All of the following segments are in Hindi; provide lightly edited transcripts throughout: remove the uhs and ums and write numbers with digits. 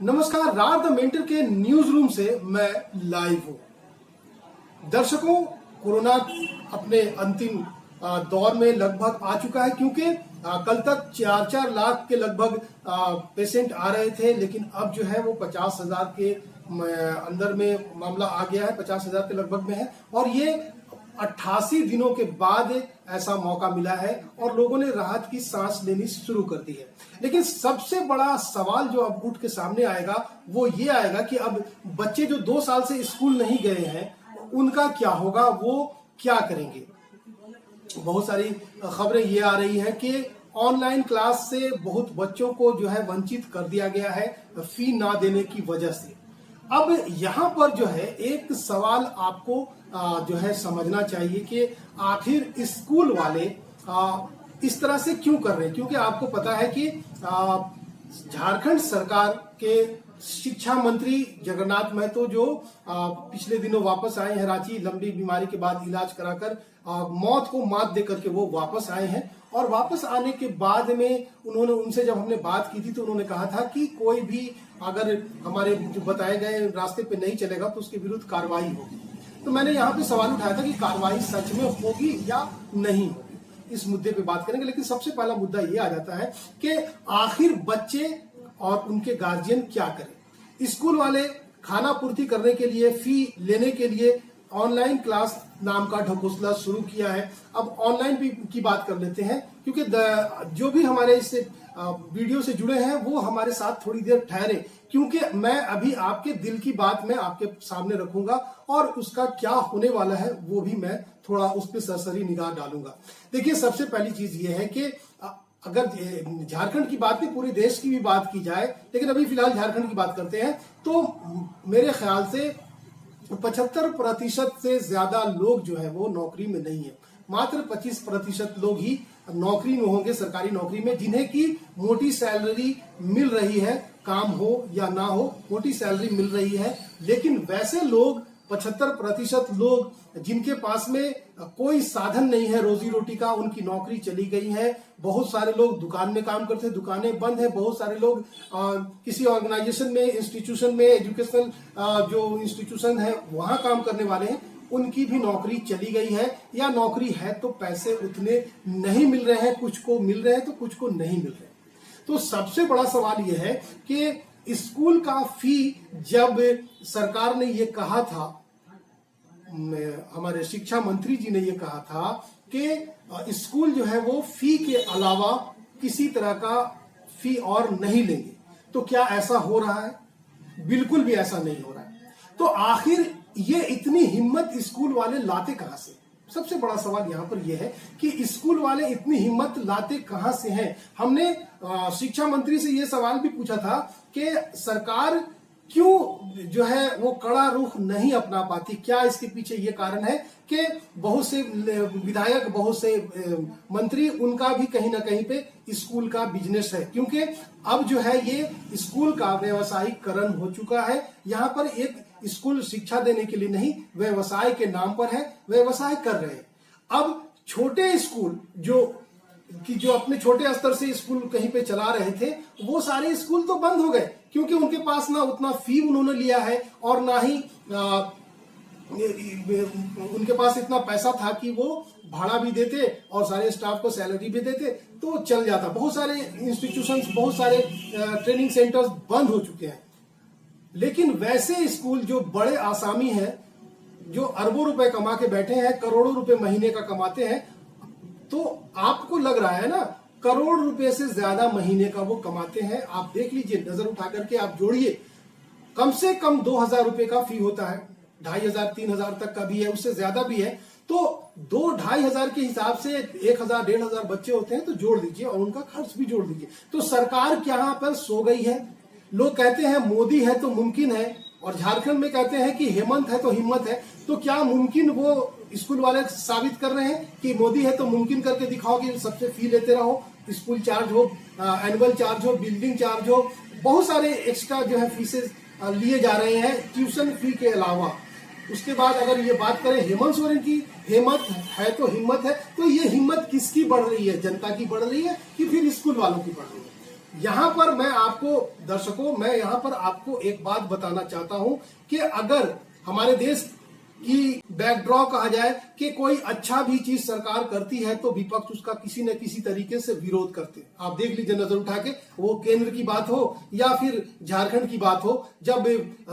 नमस्कार, रात द मेंटर के न्यूज रूम से मैं लाइव हूं। दर्शकों, कोरोना अपने अंतिम दौर में लगभग आ चुका है, क्योंकि कल तक 4-4 लाख के लगभग पेशेंट आ रहे थे, लेकिन अब जो है वो 50,000 के अंदर में मामला आ गया है, 50,000 के लगभग में है। और ये 88 दिनों के बाद ऐसा मौका मिला है और लोगों ने राहत की सांस लेनी शुरू कर दी है। लेकिन सबसे बड़ा सवाल जो अब उठ के सामने आएगा वो ये आएगा कि अब बच्चे जो 2 साल से स्कूल नहीं गए हैं उनका क्या होगा, वो क्या करेंगे। बहुत सारी खबरें ये आ रही है कि ऑनलाइन क्लास से बहुत बच्चों को जो है वंचित कर दिया गया है फी ना देने की वजह से। अब यहाँ पर जो है एक सवाल आपको जो है समझना चाहिए कि आखिर स्कूल वाले इस तरह से क्यों कर रहे हैं, क्योंकि आपको पता है कि झारखंड सरकार के शिक्षा मंत्री जगन्नाथ महतो जो पिछले दिनों वापस आए हैं रांची, लंबी बीमारी के बाद इलाज कराकर मौत को मात देकर के वो वापस आए हैं। और वापस आने के बाद में उनसे जब हमने बात की थी तो उन्होंने कहा था कि कोई भी अगर हमारे जो बताए गए रास्ते पे नहीं चलेगा तो उसके विरुद्ध कार्रवाई होगी। तो मैंने यहाँ पे सवाल उठाया था कि कार्रवाई सच में होगी या नहीं होगी, इस मुद्दे पे बात करेंगे। लेकिन सबसे पहला मुद्दा ये आ जाता है कि आखिर बच्चे और उनके गार्जियन क्या करें। स्कूल वाले खाना पूर्ति करने के लिए, फी लेने के लिए ऑनलाइन क्लास नाम का ढकोसला शुरू किया है। अब ऑनलाइन भी की बात कर लेते हैं, क्योंकि जो भी हमारे इस वीडियो से जुड़े हैं वो हमारे साथ थोड़ी देर ठहरे, क्योंकि मैं अभी आपके दिल की बात मैं आपके सामने रखूंगा और उसका क्या होने वाला है वो भी मैं थोड़ा उस पर सरसरी निगाह डालूंगा। देखिए, सबसे पहली चीज ये है कि अगर झारखंड की बात नहीं, पूरे देश की भी बात की जाए, लेकिन अभी फिलहाल झारखंड की बात करते हैं, तो मेरे ख्याल से 75% से ज्यादा लोग जो है वो नौकरी में नहीं है। मात्र 25% लोग ही नौकरी में होंगे, सरकारी नौकरी में, जिन्हें की मोटी सैलरी मिल रही है, काम हो या ना हो मोटी सैलरी मिल रही है। लेकिन वैसे लोग 75% लोग जिनके पास में कोई साधन नहीं है रोजी रोटी का, उनकी नौकरी चली गई है। बहुत सारे लोग दुकान में काम करते हैं, दुकानें बंद है। बहुत सारे लोग किसी ऑर्गेनाइजेशन में, इंस्टीट्यूशन में, एजुकेशनल जो इंस्टीट्यूशन है वहां काम करने वाले हैं, उनकी भी नौकरी चली गई है, या नौकरी है तो पैसे उतने नहीं मिल रहे हैं, कुछ को मिल रहे हैं तो कुछ को नहीं मिल रहे। तो सबसे बड़ा सवाल यह है कि स्कूल का फी, जब सरकार ने ये कहा था, हमारे शिक्षा मंत्री जी ने ये कहा था कि स्कूल जो है वो फी के अलावा किसी तरह का फी और नहीं लेंगे, तो क्या ऐसा हो रहा है? बिल्कुल भी ऐसा नहीं हो रहा है। तो आखिर ये इतनी हिम्मत स्कूल वाले लाते कहां से? सबसे बड़ा सवाल यहाँ पर यह है कि स्कूल वाले इतनी हिम्मत लाते कहां से हैं। हमने शिक्षा मंत्री से यह सवाल भी पूछा था कि सरकार क्यों जो है वो कड़ा रुख नहीं अपना पाती, क्या इसके पीछे ये कारण है कि बहुत से विधायक, बहुत से मंत्री, उनका भी कहीं ना कहीं पे स्कूल का बिजनेस है, क्योंकि अब जो है ये स्कूल का व्यवसायीकरण हो चुका है। यहाँ पर एक स्कूल शिक्षा देने के लिए नहीं, व्यवसाय के नाम पर है, व्यवसाय कर रहे हैं। अब छोटे स्कूल जो अपने छोटे स्तर से स्कूल कहीं पे चला रहे थे, वो सारे स्कूल तो बंद हो गए, क्योंकि उनके पास ना उतना फी उन्होंने लिया है और ना ही उनके पास इतना पैसा था कि वो भाड़ा भी देते और सारे स्टाफ को सैलरी भी देते तो चल जाता। बहुत सारे इंस्टीट्यूशंस, बहुत सारे ट्रेनिंग सेंटर्स बंद हो चुके हैं। लेकिन वैसे स्कूल जो बड़े आसामी हैं, जो अरबों रुपए कमा के बैठे हैं, करोड़ों रुपए महीने का कमाते हैं, तो आपको लग रहा है ना, करोड़ रुपए से ज्यादा महीने का वो कमाते हैं। आप देख लीजिए, नजर उठा करके आप जोड़िए, कम से कम 2,000 रुपए का फी होता है, 2,500-3,000 तक का भी है, उससे ज्यादा भी है। तो 2-2,500 के हिसाब से 1,000-1,500 बच्चे होते हैं, तो जोड़ दीजिए और उनका खर्च भी जोड़ दीजिए। तो सरकार यहाँ पर सो गई है। लोग कहते हैं मोदी है तो मुमकिन है, और झारखंड में कहते हैं कि हेमंत है तो हिम्मत है। तो क्या मुमकिन वो स्कूल वाले साबित कर रहे हैं कि मोदी है तो मुमकिन करके दिखाओ कि सबसे फी लेते रहो, स्कूल चार्ज हो, एनुअल चार्ज हो, बिल्डिंग चार्ज हो, बहुत सारे एक्स्ट्रा जो है फीसेस लिए जा रहे हैं ट्यूशन फी के अलावा। उसके बाद अगर ये बात करें हेमंत सोरेन की, हिम्मत है तो हिम्मत है, तो ये हिम्मत किसकी बढ़ रही है? जनता की बढ़ रही है कि फिर स्कूल वालों की बढ़ रही है? यहां पर मैं आपको दर्शकों, मैं यहां पर आपको एक बात बताना चाहता हूं कि अगर हमारे देश की बैकड्रॉ कहा जाए कि कोई अच्छा भी चीज सरकार करती है तो विपक्ष उसका किसी न किसी तरीके से विरोध करते हैं। आप देख लीजिए नजर उठा के, वो केंद्र की बात हो या फिर झारखंड की बात हो, जब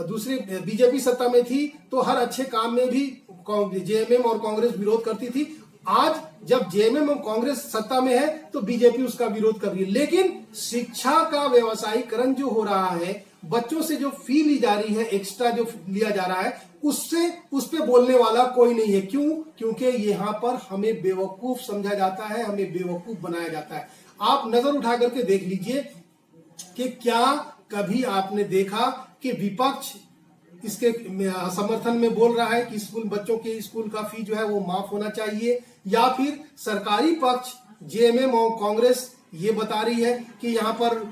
दूसरी बीजेपी सत्ता में थी तो हर अच्छे काम में भी जेएमएम और कांग्रेस विरोध करती थी। आज जब जेएमएम और कांग्रेस सत्ता में है तो बीजेपी उसका विरोध कर रही है। लेकिन शिक्षा का व्यवसायीकरण जो हो रहा है, बच्चों से जो फी ली जा रही है, एक्स्ट्रा जो लिया जा रहा है, उससे उस पे बोलने वाला कोई नहीं है। क्यों? क्योंकि यहाँ पर हमें बेवकूफ समझा जाता है, हमें बेवकूफ बनाया जाता है। आप नजर उठा करके देख लीजिए कि क्या कभी आपने देखा कि विपक्ष इसके समर्थन में बोल रहा है कि स्कूल बच्चों के स्कूल का फी जो है वो माफ होना चाहिए, या फिर सरकारी पक्ष जेएमएम और कांग्रेस ये बता रही है कि यहाँ पर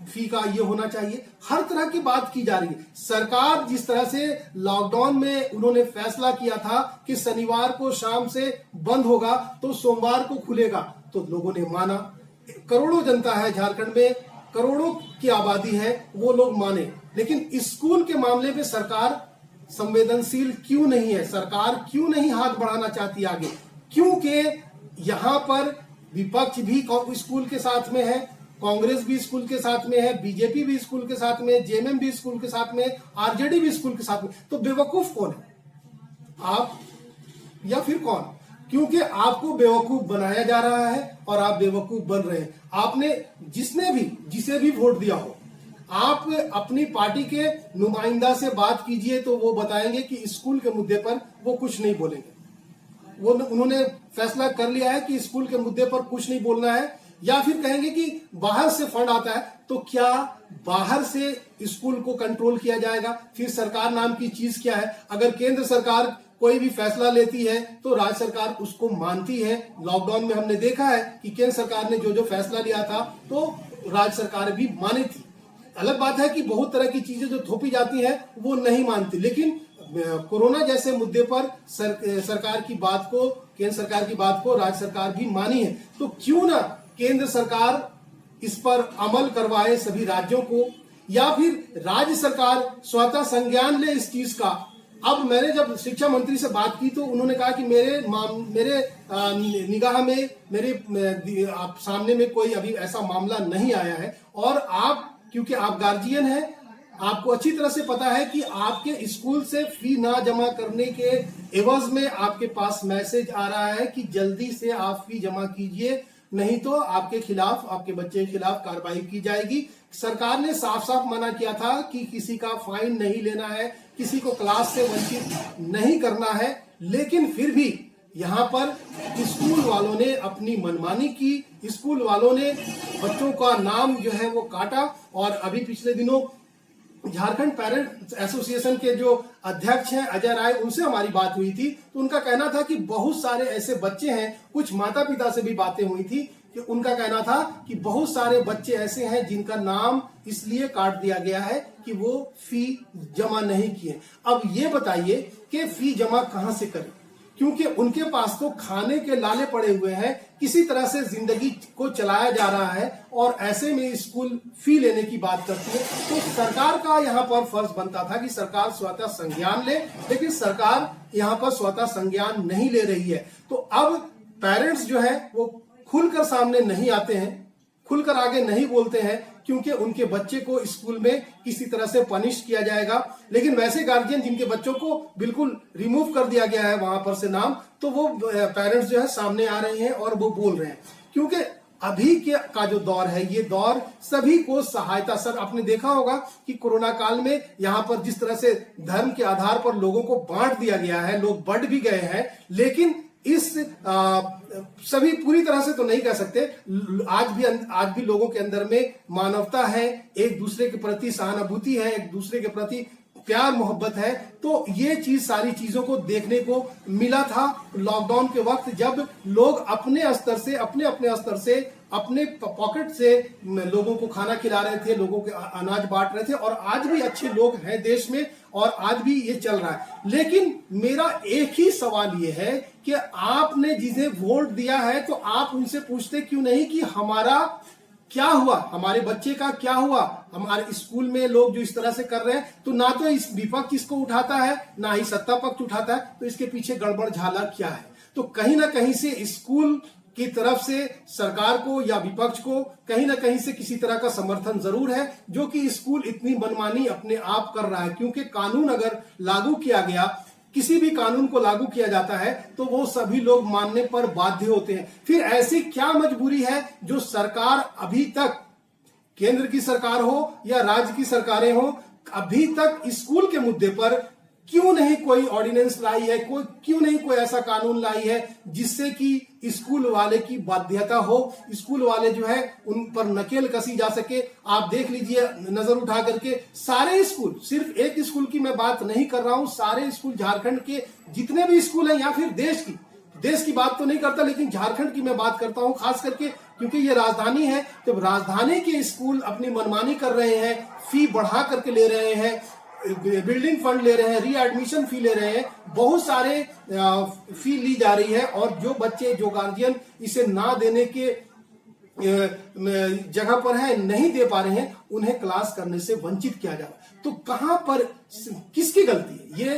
फी का ये होना चाहिए। हर तरह की बात की जा रही है। सरकार जिस तरह से लॉकडाउन में उन्होंने फैसला किया था कि शनिवार को शाम से बंद होगा तो सोमवार को खुलेगा, तो लोगों ने माना। करोड़ों जनता है झारखंड में, करोड़ों की आबादी है, वो लोग माने। लेकिन स्कूल के मामले में सरकार संवेदनशील क्यों नहीं है? सरकार क्यों नहीं हाथ बढ़ाना चाहती आगे? क्योंकि यहाँ पर विपक्ष भी स्कूल के साथ में है, कांग्रेस भी स्कूल के साथ में है, बीजेपी भी स्कूल के साथ में, जेएमएम भी स्कूल के साथ में, आरजेडी भी स्कूल के साथ में। तो बेवकूफ कौन है, आप या फिर कौन? क्योंकि आपको बेवकूफ बनाया जा रहा है और आप बेवकूफ बन रहे हैं। आपने जिसे भी वोट दिया हो, आप अपनी पार्टी के नुमाइंदा से बात कीजिए तो वो बताएंगे कि स्कूल के मुद्दे पर वो कुछ नहीं बोलेंगे। उन्होंने फैसला कर लिया है कि स्कूल के मुद्दे पर कुछ नहीं बोलना है, या फिर कहेंगे कि बाहर से फंड आता है। तो क्या बाहर से स्कूल को कंट्रोल किया जाएगा? फिर सरकार नाम की चीज क्या है? अगर केंद्र सरकार कोई भी फैसला लेती है तो राज्य सरकार उसको मानती है। लॉकडाउन में हमने देखा है कि केंद्र सरकार ने जो जो फैसला लिया था तो राज्य सरकार भी मानी थी। अलग बात है कि बहुत तरह की चीजें जो थोपी जाती हैं वो नहीं मानती। लेकिन कोरोना जैसे मुद्दे पर सरकार की बात को, केंद्र सरकार की बात को राज्य सरकार भी मानी है। तो क्यों ना केंद्र सरकार इस पर अमल करवाए सभी राज्यों को, या फिर राज्य सरकार स्वतः संज्ञान ले इस चीज का। अब मैंने जब शिक्षा मंत्री से बात की तो उन्होंने कहा कि मेरे निगाह में, मेरे आप सामने में कोई अभी ऐसा मामला नहीं आया है। और आप, क्योंकि आप गार्जियन हैं, आपको अच्छी तरह से पता है कि आपके स्कूल से फी ना जमा करने के एवज में आपके पास मैसेज आ रहा है कि जल्दी से आप फी जमा कीजिए, नहीं तो आपके खिलाफ, आपके बच्चे के खिलाफ कार्रवाई की जाएगी। सरकार ने साफ साफ मना किया था कि किसी का फाइन नहीं लेना है, किसी को क्लास से वंचित नहीं करना है। लेकिन फिर भी यहाँ पर स्कूल वालों ने अपनी मनमानी की, स्कूल वालों ने बच्चों का नाम जो है वो काटा। और अभी पिछले दिनों झारखंड पेरेंट्स एसोसिएशन के जो अध्यक्ष हैं अजय राय, उनसे हमारी बात हुई थी तो उनका कहना था कि बहुत सारे ऐसे बच्चे हैं, कुछ माता पिता से भी बातें हुई थी कि उनका कहना था कि बहुत सारे बच्चे ऐसे हैं जिनका नाम इसलिए काट दिया गया है कि वो फी जमा नहीं किए। अब ये बताइए कि फी जमा कहां से करें, क्योंकि उनके पास तो खाने के लाले पड़े हुए हैं, किसी तरह से जिंदगी को चलाया जा रहा है, और ऐसे में स्कूल फी लेने की बात करती है। तो सरकार का यहाँ पर फर्ज बनता था कि सरकार स्वतः संज्ञान ले, लेकिन सरकार यहाँ पर स्वतः संज्ञान नहीं ले रही है। तो अब पेरेंट्स जो है वो खुलकर सामने नहीं आते हैं, खुलकर आगे नहीं बोलते हैं, क्योंकि उनके बच्चे को स्कूल में किसी तरह से पनिश किया जाएगा। लेकिन वैसे गार्जियन जिनके बच्चों को बिल्कुल रिमूव कर दिया गया है वहां पर से नाम, तो वो पेरेंट्स जो है सामने आ रहे हैं और वो बोल रहे हैं। क्योंकि अभी का जो दौर है, ये दौर सभी को सहायता, सर आपने देखा होगा कि कोरोना काल में यहाँ पर जिस तरह से धर्म के आधार पर लोगों को बांट दिया गया है, लोग बढ़ भी गए हैं। लेकिन इस सभी पूरी तरह से तो नहीं कह सकते, आज भी लोगों के अंदर में मानवता है, एक दूसरे के प्रति सहानुभूति है, एक दूसरे के प्रति प्यार मोहब्बत है। तो ये चीज, सारी चीजों को देखने को मिला था लॉकडाउन के वक्त, जब लोग अपने स्तर से, अपने स्तर से, अपने पॉकेट से लोगों को खाना खिला रहे थे, लोगों के अनाज बांट रहे थे। और आज भी अच्छे लोग हैं देश में और आज भी ये चल रहा है। लेकिन मेरा एक ही सवाल ये है कि आपने जिसे वोट दिया है तो आप उनसे पूछते क्यों नहीं कि हमारा क्या हुआ, हमारे बच्चे का क्या हुआ, हमारे स्कूल में लोग जो इस तरह से कर रहे हैं, तो ना तो इस विपक्ष इसको उठाता है ना ही सत्ता पक्ष उठाता है, तो इसके पीछे गड़बड़ झाला क्या है। तो कहीं ना कहीं से स्कूल की तरफ से सरकार को या विपक्ष को कहीं ना कहीं से किसी तरह का समर्थन जरूर है, जो कि स्कूल इतनी मनमानी अपने आप कर रहा है। क्योंकि कानून अगर लागू किया गया, किसी भी कानून को लागू किया जाता है तो वो सभी लोग मानने पर बाध्य होते हैं। फिर ऐसी क्या मजबूरी है जो सरकार अभी तक, केंद्र की सरकार हो या राज्य की सरकारें हो, अभी तक स्कूल के मुद्दे पर क्यों नहीं कोई ऑर्डिनेंस लाई है, क्यों नहीं कोई ऐसा कानून लाई है जिससे कि स्कूल वाले की बाध्यता हो, स्कूल वाले जो है उन पर नकेल कसी जा सके। आप देख लीजिए नजर उठा करके, सारे स्कूल, सिर्फ एक स्कूल की मैं बात नहीं कर रहा हूं, सारे स्कूल झारखंड के जितने भी स्कूल हैं या फिर देश की बात तो नहीं करता, लेकिन झारखंड की मैं बात करता हूं खास करके, क्योंकि ये राजधानी है। तो राजधानी के स्कूल अपनी मनमानी कर रहे हैं, फी बढ़ा करके ले रहे हैं, बिल्डिंग फंड ले रहे हैं, रीएडमिशन फी ले रहे हैं, बहुत सारे फी ली जा रही है। और जो बच्चे, जो गार्जियन इसे ना देने के जगह पर है, नहीं दे पा रहे हैं, उन्हें क्लास करने से वंचित किया जा रहा है। तो कहां पर किसकी गलती है?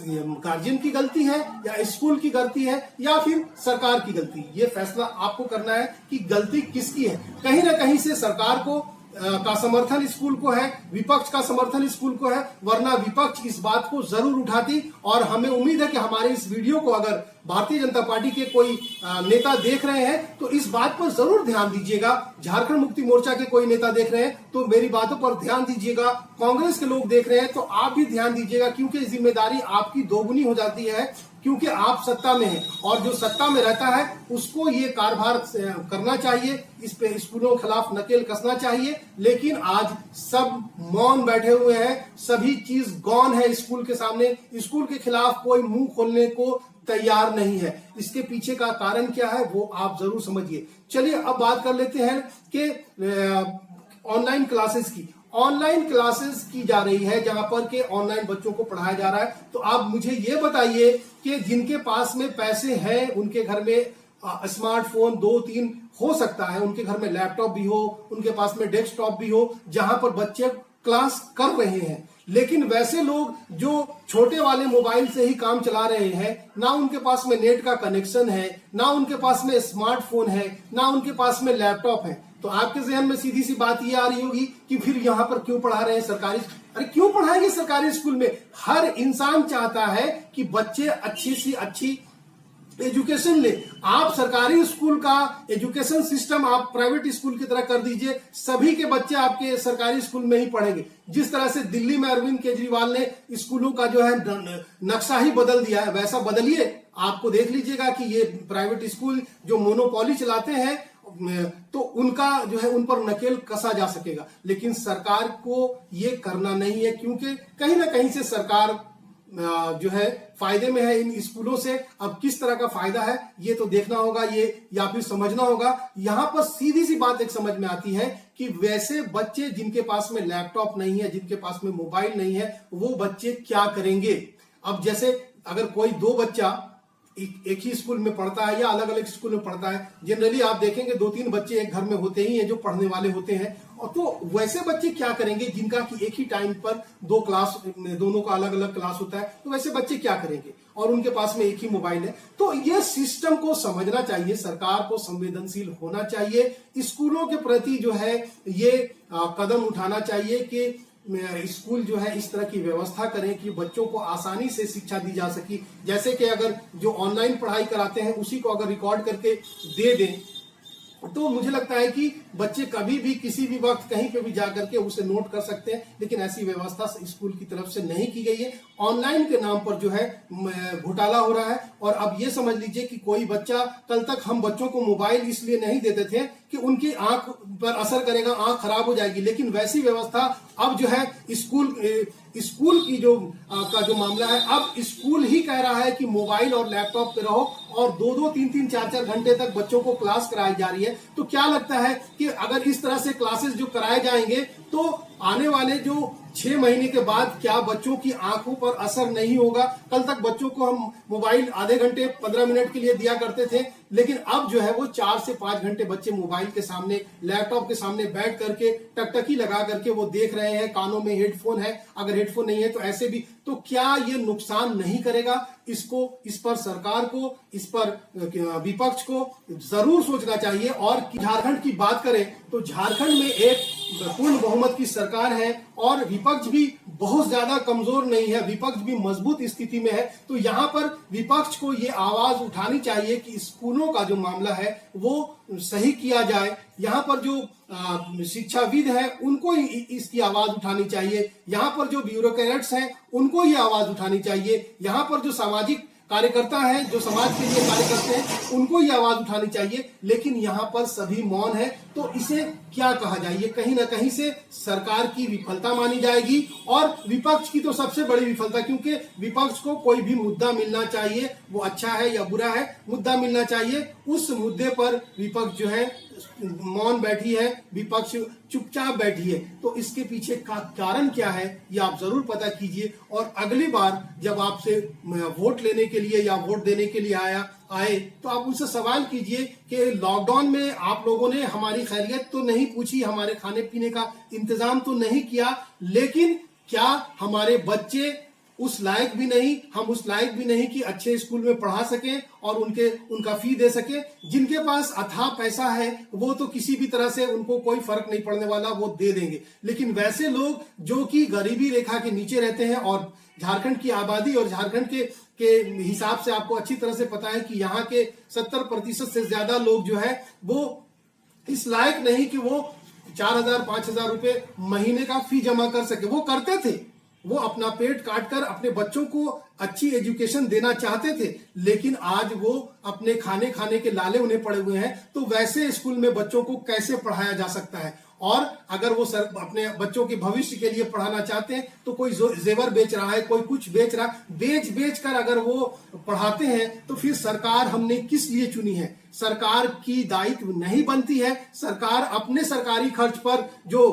ये गार्जियन की गलती है या स्कूल की गलती है या फिर सरकार की गलती? ये फैसला आपको करना है कि गलती किसकी है। कहीं ना कहीं से सरकार को का समर्थन स्कूल को है, विपक्ष का समर्थन स्कूल को है, वरना विपक्ष इस बात को जरूर उठाती। और हमें उम्मीद है कि हमारे इस वीडियो को अगर भारतीय जनता पार्टी के कोई नेता देख रहे हैं तो इस बात पर जरूर ध्यान दीजिएगा। झारखंड मुक्ति मोर्चा के कोई नेता देख रहे हैं तो मेरी बातों पर ध्यान दीजिएगा। कांग्रेस के लोग देख रहे हैं तो आप भी ध्यान दीजिएगा, क्योंकि जिम्मेदारी आपकी दोगुनी हो जाती है, क्योंकि आप सत्ता में हैं और जो सत्ता में रहता है उसको ये कारभार करना चाहिए, इस पे स्कूलों के खिलाफ नकेल कसना चाहिए। लेकिन आज सब मौन बैठे हुए हैं, सभी चीज गौन है स्कूल के सामने, स्कूल के खिलाफ कोई मुंह खोलने को तैयार नहीं है। इसके पीछे का कारण क्या है वो आप जरूर समझिए। चलिए अब बात कर लेते हैं कि ऑनलाइन क्लासेस की। ऑनलाइन क्लासेस की जा रही है जहां पर के ऑनलाइन बच्चों को पढ़ाया जा रहा है। तो आप मुझे ये बताइए कि जिनके पास में पैसे हैं, उनके घर में स्मार्टफोन 2-3 हो सकता है, उनके घर में लैपटॉप भी हो, उनके पास में डेस्कटॉप भी हो, जहां पर बच्चे क्लास कर रहे हैं। लेकिन वैसे लोग जो छोटे वाले मोबाइल से ही काम चला रहे हैं, ना उनके पास में नेट का कनेक्शन है, ना उनके पास में स्मार्टफोन है, ना उनके पास में लैपटॉप है, तो आपके जहन में सीधी सी बात ये आ रही होगी कि फिर यहाँ पर क्यों पढ़ा रहे हैं सरकारी? अरे क्यों पढ़ाएंगे सरकारी स्कूल में? हर इंसान चाहता है कि बच्चे अच्छी सी अच्छी एजुकेशन ले। आप सरकारी स्कूल का एजुकेशन सिस्टम आप प्राइवेट स्कूल की तरह कर दीजिए, सभी के बच्चे आपके सरकारी स्कूल में ही पढ़ेंगे। जिस तरह से दिल्ली में अरविंद केजरीवाल ने स्कूलों का जो है नक्शा ही बदल दिया है, वैसा बदलिए। आपको देख लीजिएगा कि ये प्राइवेट स्कूल जो मोनोपोली चलाते हैं तो उनका जो है उन पर नकेल कसा जा सकेगा। लेकिन सरकार को ये करना नहीं है, क्योंकि कहीं ना कहीं से सरकार जो है फायदे में है इन स्कूलों से। अब किस तरह का फायदा है ये तो देखना होगा, ये या फिर समझना होगा। यहां पर सीधी सी बात एक समझ में आती है कि वैसे बच्चे जिनके पास में लैपटॉप नहीं है, जिनके पास में मोबाइल नहीं है, वो बच्चे क्या करेंगे? अब जैसे अगर कोई दो बच्चा एक ही स्कूल में पढ़ता है या अलग अलग स्कूल में पढ़ता है, जनरली आप देखेंगे 2-3 बच्चे एक घर में होते ही हैं जो पढ़ने वाले होते हैं। और तो वैसे बच्चे क्या करेंगे जिनका कि एक ही टाइम पर दो क्लास, दोनों का अलग अलग क्लास होता है, तो वैसे बच्चे क्या करेंगे? और उनके पास में एक ही मोबाइल है। तो ये सिस्टम को समझना चाहिए, सरकार को संवेदनशील होना चाहिए, स्कूलों के प्रति जो है ये कदम उठाना चाहिए कि स्कूल जो है इस तरह की व्यवस्था करें कि बच्चों को आसानी से शिक्षा दी जा सके। जैसे कि अगर जो ऑनलाइन पढ़ाई कराते हैं उसी को अगर रिकॉर्ड करके दे दें तो मुझे लगता है कि बच्चे कभी भी किसी भी वक्त कहीं पे भी जाकर के उसे नोट कर सकते हैं। लेकिन ऐसी व्यवस्था स्कूल की तरफ से नहीं की गई है। ऑनलाइन के नाम पर जो है घोटाला हो रहा है। और अब ये समझ लीजिए कि कोई बच्चा, कल तक हम बच्चों को मोबाइल इसलिए नहीं देते थे कि उनकी आंख पर असर करेगा, आंख खराब हो जाएगी, लेकिन वैसी व्यवस्था अब जो है स्कूल की जो मामला है, अब स्कूल ही कह रहा है कि मोबाइल और लैपटॉप पे रहो और 2-2, 3-3, 4-4 घंटे तक बच्चों को क्लास कराई जा रही है। तो क्या लगता है कि अगर इस तरह से क्लासेस जो कराए जाएंगे तो आने वाले जो 6 महीने के बाद क्या बच्चों की आंखों पर असर नहीं होगा? कल तक बच्चों को हम मोबाइल आधे घंटे 15 मिनट के लिए दिया करते थे, लेकिन अब जो है वो 4 से 5 घंटे बच्चे मोबाइल के सामने, लैपटॉप के सामने बैठ करके टकटकी लगा करके वो देख रहे हैं। कानों में हेडफोन है, अगर हेडफोन नहीं है तो ऐसे भी, तो क्या ये नुकसान नहीं करेगा? इस पर सरकार को, इस पर विपक्ष को जरूर सोचना चाहिए। और झारखंड की बात करें तो झारखंड में एक पूर्ण बहुमत की सरकार है और विपक्ष भी बहुत ज्यादा कमजोर नहीं है, विपक्ष भी मजबूत स्थिति में है। तो यहाँ पर विपक्ष को ये आवाज उठानी चाहिए कि स्कूलों का जो मामला है वो सही किया जाए। यहाँ पर जो शिक्षाविद है उनको इसकी आवाज उठानी चाहिए, यहाँ पर जो ब्यूरोक्रेट्स हैं उनको ये आवाज उठानी चाहिए, यहाँ पर जो सामाजिक कार्यकर्ता हैं, जो समाज के लिए कार्य करते हैं, उनको ये आवाज उठानी चाहिए। लेकिन यहाँ पर सभी मौन है, तो इसे क्या कहा जाए? ये कहीं ना कहीं से सरकार की विफलता मानी जाएगी और विपक्ष की तो सबसे बड़ी विफलता, क्योंकि विपक्ष को कोई भी मुद्दा मिलना चाहिए, वो अच्छा है या बुरा है, मुद्दा मिलना चाहिए। उस मुद्दे पर विपक्ष जो है मौन बैठी है, विपक्ष चुपचाप बैठी है। तो इसके पीछे का कारण क्या है ये आप जरूर पता कीजिए। और अगली बार जब आपसे वोट लेने के लिए या वोट देने के लिए आए तो आप उनसे सवाल कीजिए कि लॉकडाउन में आप लोगों ने हमारी खैरियत तो नहीं पूछी, हमारे खाने पीने का इंतजाम तो नहीं किया, लेकिन क्या हमारे बच्चे उस लायक भी नहीं, हम उस लायक भी नहीं कि अच्छे स्कूल में पढ़ा सकें और उनका फी दे सके? जिनके पास अथाह पैसा है वो तो किसी भी तरह से उनको कोई फर्क नहीं पड़ने वाला, वो दे देंगे। लेकिन वैसे लोग जो कि गरीबी रेखा के नीचे रहते हैं, और झारखंड की आबादी और झारखंड के हिसाब से आपको अच्छी तरह से पता है कि यहाँ के 70% से ज्यादा लोग जो है वो इस लायक नहीं कि वो 4,000-5,000 रुपए महीने का फी जमा कर सके। वो करते थे, वो अपना पेट काटकर अपने बच्चों को अच्छी एजुकेशन देना चाहते थे, लेकिन आज वो अपने खाने के लाले उन्हें पड़े हुए हैं। तो वैसे स्कूल में बच्चों को कैसे पढ़ाया जा सकता है? और अगर वो अपने बच्चों के भविष्य के लिए पढ़ाना चाहते हैं तो कोई जेवर बेच रहा है, कोई कुछ बेच रहा है, बेच कर अगर वो पढ़ाते हैं तो फिर सरकार हमने किस लिए चुनी है? सरकार की दायित्व नहीं बनती है। सरकार अपने सरकारी खर्च पर जो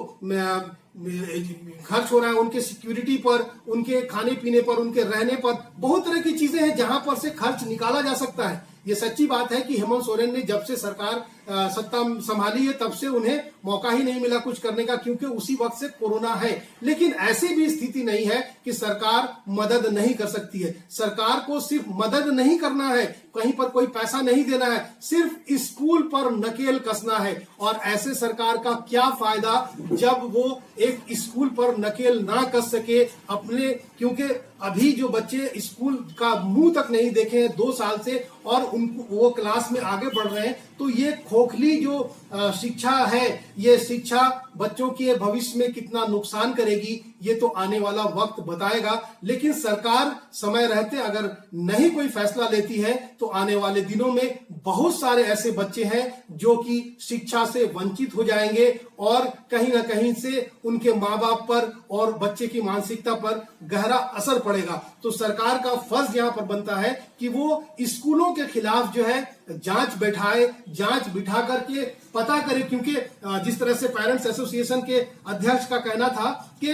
खर्च हो रहा है, उनके सिक्योरिटी पर, उनके खाने पीने पर, उनके रहने पर, बहुत तरह की चीजें हैं जहां पर से खर्च निकाला जा सकता है। ये सच्ची बात है कि हेमंत सोरेन ने जब से सरकार सत्ता संभाली है तब से उन्हें मौका ही नहीं मिला कुछ करने का, क्योंकि उसी वक्त से कोरोना है। लेकिन ऐसी भी स्थिति नहीं है कि सरकार मदद नहीं कर सकती है। सरकार को सिर्फ मदद नहीं करना है, कहीं पर कोई पैसा नहीं देना है, सिर्फ स्कूल पर नकेल कसना है। और ऐसे सरकार का क्या फायदा जब वो एक स्कूल पर नकेल ना कस सके अपने, क्योंकि अभी जो बच्चे स्कूल का मुंह तक नहीं देखे हैं 2 साल से और उनको वो क्लास में आगे बढ़ रहे हैं, तो ये खोखली जो शिक्षा है, ये शिक्षा बच्चों के भविष्य में कितना नुकसान करेगी ये तो आने वाला वक्त बताएगा। लेकिन सरकार समय रहते अगर नहीं कोई फैसला लेती है तो आने वाले दिनों में बहुत सारे ऐसे बच्चे हैं जो कि शिक्षा से वंचित हो जाएंगे और कहीं ना कहीं से उनके माँ बाप पर और बच्चे की मानसिकता पर गहरा असर पड़ेगा। तो सरकार का फर्ज यहाँ पर बनता है कि वो स्कूलों के खिलाफ जो है जांच बैठाए, जांच बिठा करके पता करे, क्योंकि जिस तरह से पेरेंट्स एसोसिएशन के अध्यक्ष का कहना था कि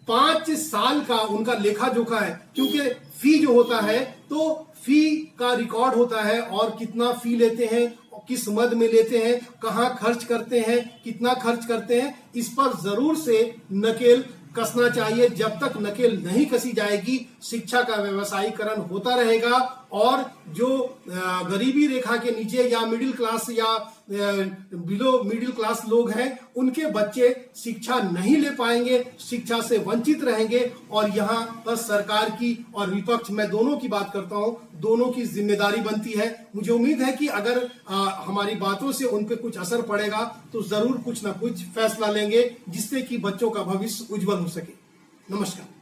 5 साल का उनका लेखा जोखा है, क्योंकि फी जो होता है तो फी का रिकॉर्ड होता है और कितना फी लेते हैं, किस मद में लेते हैं, कहाँ खर्च करते हैं, कितना खर्च करते हैं, इस पर जरूर से नकेल कसना चाहिए। जब तक नकेल नहीं कसी जाएगी शिक्षा का व्यवसायीकरण होता रहेगा और जो गरीबी रेखा के नीचे या मिडिल क्लास या बिलो मिडिल क्लास लोग हैं उनके बच्चे शिक्षा नहीं ले पाएंगे, शिक्षा से वंचित रहेंगे। और यहाँ पर सरकार की और विपक्ष, मैं दोनों की बात करता हूँ, दोनों की जिम्मेदारी बनती है। मुझे उम्मीद है कि अगर हमारी बातों से उन पे कुछ असर पड़ेगा तो जरूर कुछ ना कुछ फैसला लेंगे जिससे कि बच्चों का भविष्य उज्जवल हो सके। नमस्कार।